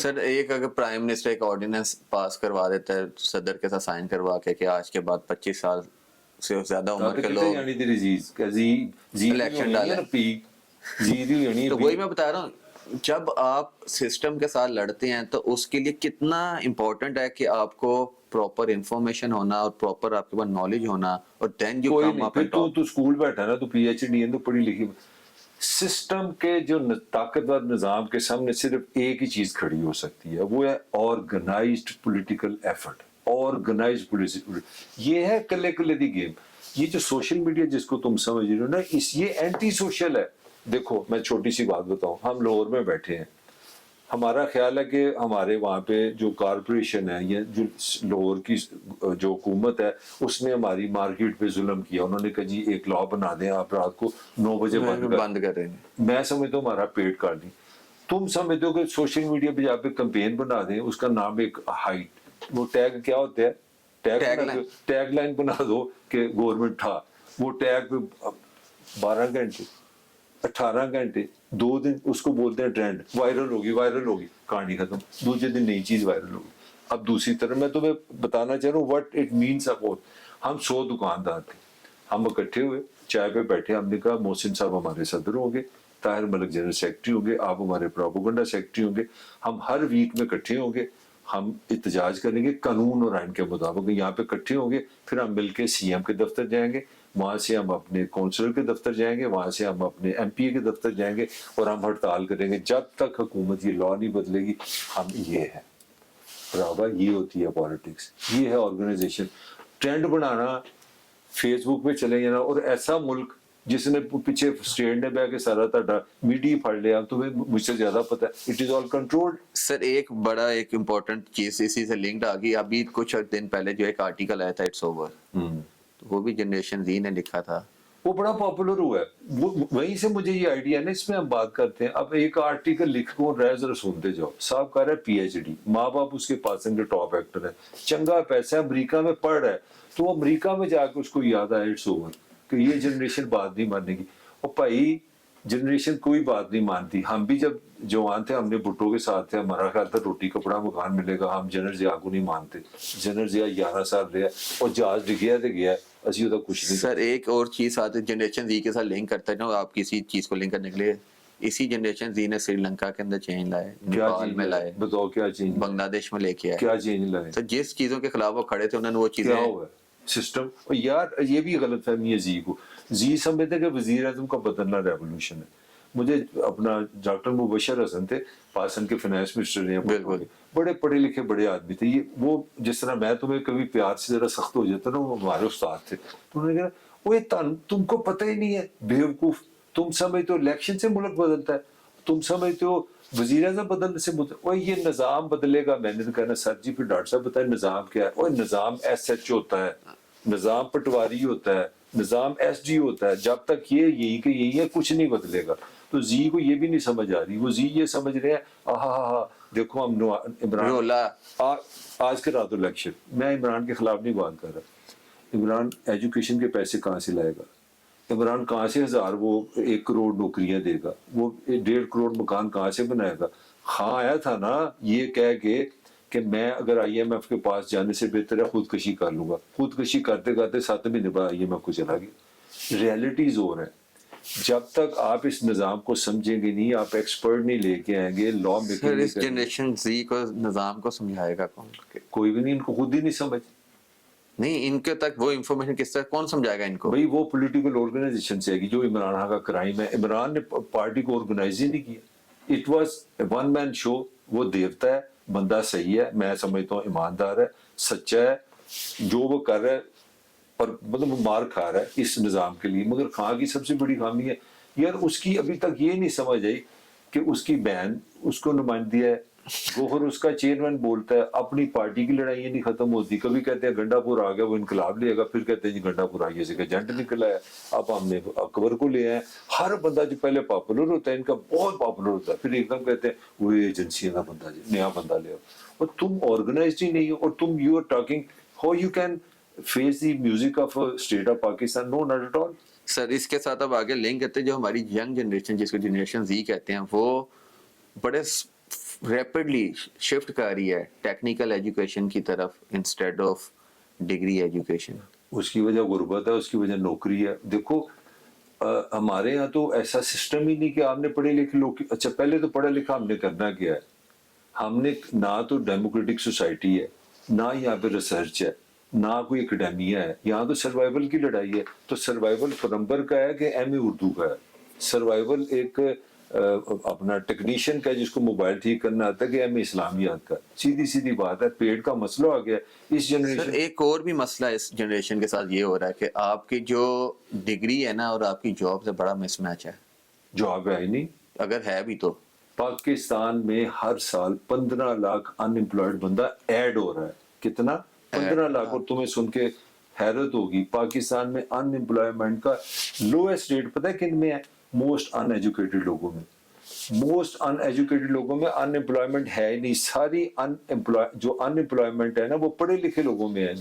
سر ایک اگر prime minister ایک آرڈیننس پاس کروا دیتا ہے صدر کے ساتھ سائن کروا کے کہ آج کے بعد 25 سال سے زیادہ عمر کے لوگ الیکشن ڈالیں، تو وہی میں بتا رہا ہوں، جب آپ سسٹم کے ساتھ لڑتے ہیں تو اس کے لیے کتنا امپورٹنٹ ہے کہ آپ کو پراپر انفارمیشن ہونا اور پراپر آپ کے پاس نالج ہونا، اور then you come up and talk. تو اسکول بیٹھا نا، تو پی ایچ ڈی ہے تو پڑھی لکھی. سسٹم کے جو طاقتور نظام کے سامنے صرف ایک ہی چیز کھڑی ہو سکتی ہے، وہ ہے organized political effort. Organized political, یہ ہے کلے کلے دی گیم. یہ جو سوشل میڈیا جس کو تم سمجھ رہے ہو نا، یہ اینٹی سوشل ہے. دیکھو میں چھوٹی سی بات بتاؤں، ہم لاہور میں بیٹھے ہیں، ہمارا خیال ہے کہ ہمارے وہاں پہ جو کارپوریشن ہے یا جو لاہور کی جو حکومت ہے اس نے ہماری مارکیٹ پہ ظلم کیا. انہوں نے کہا جی ایک لا بنا دیں، آپ رات کو 9 بجے بند کر رہے ہیں. میں سمجھتا ہوں ہمارا پیٹ کاٹ دیں. تم سمجھتے ہو کہ سوشل میڈیا پہ جا پہ کمپین بنا دیں، اس کا نام ایک ہائٹ، وہ ٹیگ کیا ہوتا ہے، ٹیگ لائن بنا دو کہ گورنمنٹ تھا. وہ ٹیگ پہ 12 گھنٹے 18 گھنٹے 2 دن اس کو بولتے ہیں ٹرینڈ، وائرل ہوگی کہانی ختم. دوسرے دن نئی چیز وائرل ہوگی. اب دوسری طرف میں تمہیں بتانا چاہ رہا ہوں وٹ اٹ مینس اباؤٹ. ہم 100 دکاندار تھے، ہم اکٹھے ہوئے چائے پہ بیٹھے، ہم نے کہا محسن صاحب ہمارے صدر ہوں گے، طاہر ملک جنرل سیکرٹری ہوں گے، آپ ہمارے پروپیگنڈا سیکرٹری ہوں گے. ہم ہر ویک میں اکٹھے ہوں گے، ہم احتجاج کریں گے قانون اور آئین کے مطابق. یہاں پہ اکٹھے ہوں گے، پھر ہم مل کے سی ایم کے دفتر جائیں گے، وہاں سے ہم اپنے کونسلر کے دفتر جائیں گے، وہاں سے ہم اپنے ایم پی اے کے دفتر جائیں گے، اور ہم ہڑتال کریں گے جب تک حکومت یہ لا نہیں بدلے گی. ہم یہ ہے برابر، یہ ہوتی ہے پالیٹکس، یہ ہے آرگنائزیشن. ٹرینڈ بنانا، فیس بک پہ چلے جانا، اور ایسا ملک جس نے پیچھے اسٹیٹ نے بہ کے سارا تھا میڈیا پھڑ لیا. تمہیں مجھ سے زیادہ پتہ ہے، اٹ از آل کنٹرولڈ. سر ایک بڑا ایک امپورٹنٹ چیز اسی سے لنکڈ آ گئی. ابھی کچھ دن پہلے جو ایک آرٹیکل آیا تھا اٹس اوور، وہ بھی جنریشن زی نے لکھا تھا، وہ بڑا پاپولر ہوا ہے. وہیں سے مجھے یہ آئیڈیا ہے نا، اس میں ہم بات کرتے ہیں. اب ایک آرٹیکل لکھ کر رہ ذرا سنتے جاؤ. صاحب کہہ رہا ہے پی ایچ ڈی، ماں باپ اس کے پاسنگ کے ٹاپ ایکٹر ہے، چنگا پیسہ امریکہ میں پڑھ رہا ہے، تو امریکہ میں جا کے اس کو یاد آیا اٹس اوور کہ یہ جنریشن بات نہیں ماننے کی. اور بھائی جنریشن کوئی بات نہیں مانتی. ہم بھی جب جوان تھے، ہم نے بھٹو کے ساتھ تھے، ہمارا خیال تھا روٹی کپڑا مکان ملے گا. ہم جنرل ضیاء کو نہیں مانتے. جنرل ضیاء 11 سال رہا اور جہاز ڈگیا تو گیا، اسی ہوتا کچھ نہیں. سر ایک اور چیز ساتھ جنریشن زی کے ساتھ لنک کرتا ہے نا، آپ کسی چیز کو لنک کرنے کے لیے، اسی جنریشن زی نے سری لنکا کے اندر چینج لائے، نیپال میں لائے، بتاؤ کیا چینج، بنگلہ دیش میں لے کے آئے. کیا چینج لائے؟ سر جس چیزوں کے خلاف وہ کھڑے تھے انہوں نے وہ چیزیں، کیا ہوا سسٹم. یار یہ بھی غلط فہمی ہے زی کو. زی سمجھتے کہ وزیر اعظم کا بدلنا ریولوشن ہے. مجھے اپنا ڈاکٹر مبشر حسن تھے پاکستان کے فائنانس منسٹر رہے ہیں، بڑے پڑھے لکھے بڑے آدمی تھے. یہ وہ جس طرح میں تمہیں کبھی پیار سے ذرا سخت ہو جاتا نا، وہ ہمارے استاد تھے. تو انہوں نے کہا وہ تم کو پتہ ہی نہیں ہے بیوقوف، تم سمجھتے ہو الیکشن سے ملک بدلتا ہے، تم سمجھتے ہو وزیر اعظم بدلنے سے وہ یہ نظام بدلے گا. میں نے تو کہنا سر جی پھر ڈاکٹر صاحب بتائیں نظام کیا ہے. وہ نظام ایس ایچ ہوتا ہے، نظام پٹواری ہوتا ہے، نظام ایس ڈی ہوتا ہے. جب تک یہ یہی کہ یہی ہے کچھ نہیں بدلے گا. تو زی کو یہ بھی نہیں سمجھ آ رہی. وہ زی یہ سمجھ رہے ہیں دیکھو ہم عمران آج کرا دو الیکشن. میں عمران کے خلاف نہیں بات کر رہا. عمران ایجوکیشن کے پیسے کہاں سے لائے گا؟ عمران کہاں سے 1000 وہ 1 کروڑ نوکریاں دے گا؟ وہ 1.5 کروڑ مکان کہاں سے بنائے گا؟ خان آیا تھا نا یہ کہہ کے کہ میں اگر آئی ایم ایف کے پاس جانے سے بہتر ہے خودکشی کر لوں گا. خودکشی کرتے کرتے 7 مہینے بعد آئی ایم ایف کو چلا گیا. ریالٹیز اور ہیں. جب تک آپ اس نظام کو سمجھیں گے نہیں، آپ ایکسپرٹ نہیں لے کے آئیں گے لا میکنگ. اس جنریشن زی کو نظام کو سمجھائے گا کون؟ کوئی بھی نہیں. ان کو خود ہی نہیں سمجھ. نہیں ان کے تک وہ انفارمیشن کس طرح کون سمجھائے گا ان کو؟ بھائی وہ پولیٹیکل آرگنائزیشن سے ہے جو عمران خان کا کرائم ہے. عمران نے پارٹی کو آرگنائز ہی نہیں کیا. اٹ واز اے ون مین شو. وہ دیوتا ہے، بندہ صحیح ہے، میں سمجھتا ہوں ایماندار ہے، سچا ہے، جو وہ کر رہا ہے، اور مطلب وہ مار کھا رہا ہے اس نظام کے لیے. مگر خان کی سب سے بڑی خامی ہے یار اس کی ابھی تک یہ نہیں سمجھ آئی کہ اس کی بہن اس کو نمائندگی ہے، گوہر اس کا چیئرمین بولتا ہے. اپنی پارٹی کی لڑائیاں نہیں ختم ہوتی. کبھی کہتے ہیں گنڈا پور آ گیا وہ انقلاب لے گا، پھر کہتے ہیں جی گنڈا پور آئیے سے کہ ایجنٹ نکلا ہے. اب ہم نے اکبر کو لے آئے. ہر بندہ جو پہلے پاپولر ہوتا ہے ان کا بہت پاپولر ہوتا ہے، پھر ایک دم کہتے ہیں وہ ایجنسیاں کا بندہ جی نیا بندہ لے آؤ. اور تم آرگنائزڈ ہی نہیں ہو. اور تم you are talking how you can face the music of state of Pakistan. No not at all. Sir اس کے ساتھ اب آگے لنک کرتے ہیں جو ہماری ینگ جنریشن جس کو جنریشن زی کہتے ہیں، وہ بڑے ریپڈلی شفٹ کر رہی ہے ٹیکنیکل ایجوکیشن کی طرف انسٹیڈ آف ڈگری ایجوکیشن. اس کی وجہ غربت ہے, اس کی وجہ نوکری ہے. دیکھو ہمارے یہاں تو ایسا سسٹم ہی نہیں کہ آپ نے پڑھے لکھے لوگ, اچھا پہلے تو پڑھا لکھا ہم نے کرنا کیا ہے, ہم نے نہ تو ڈیموکریٹک سوسائٹی ہے, نہ یہاں پہ ریسرچ ہے, نہ کوئی اکیڈیمیا ہے, یہاں تو سروائیول کی لڑائی ہے. تو سروائیول پیغمبر کا ہے کہ ایم اے اردو کا ہے, سروائیول ایک اپنا ٹیکنیشین کا ہے جس کو موبائل ٹھیک کرنا آتا ہے کہ ایم اے اسلامیات کا. سیدھی سیدھی بات ہے, پیٹ کا مسئلہ آ گیا اس سر جنریشن. ایک اور بھی مسئلہ اس جنریشن کے ساتھ یہ ہو رہا ہے کہ آپ کی جو ڈگری ہے نا اور آپ کی جاب سے بڑا مس میچ ہے. جاب ہے ہی نہیں. اگر ہے بھی تو پاکستان میں ہر سال 15 لاکھ ان امپلائڈ بندہ ایڈ ہو رہا ہے. کتنا؟ 15 لاکھ. اور تمہیں سن کے حیرت ہوگی, پاکستان میں ان امپلائمنٹ کا لویسٹ ریٹ پتہ ہے کن میں ہے؟ موسٹ ان ایجوکیٹڈ لوگوں میں. موسٹ ان ایجوکیٹڈ لوگوں میں ان امپلائمنٹ ہے ہی نہیں. ساری جو ان امپلائمنٹ ہے نا وہ پڑھے لکھے لوگوں میں ہے.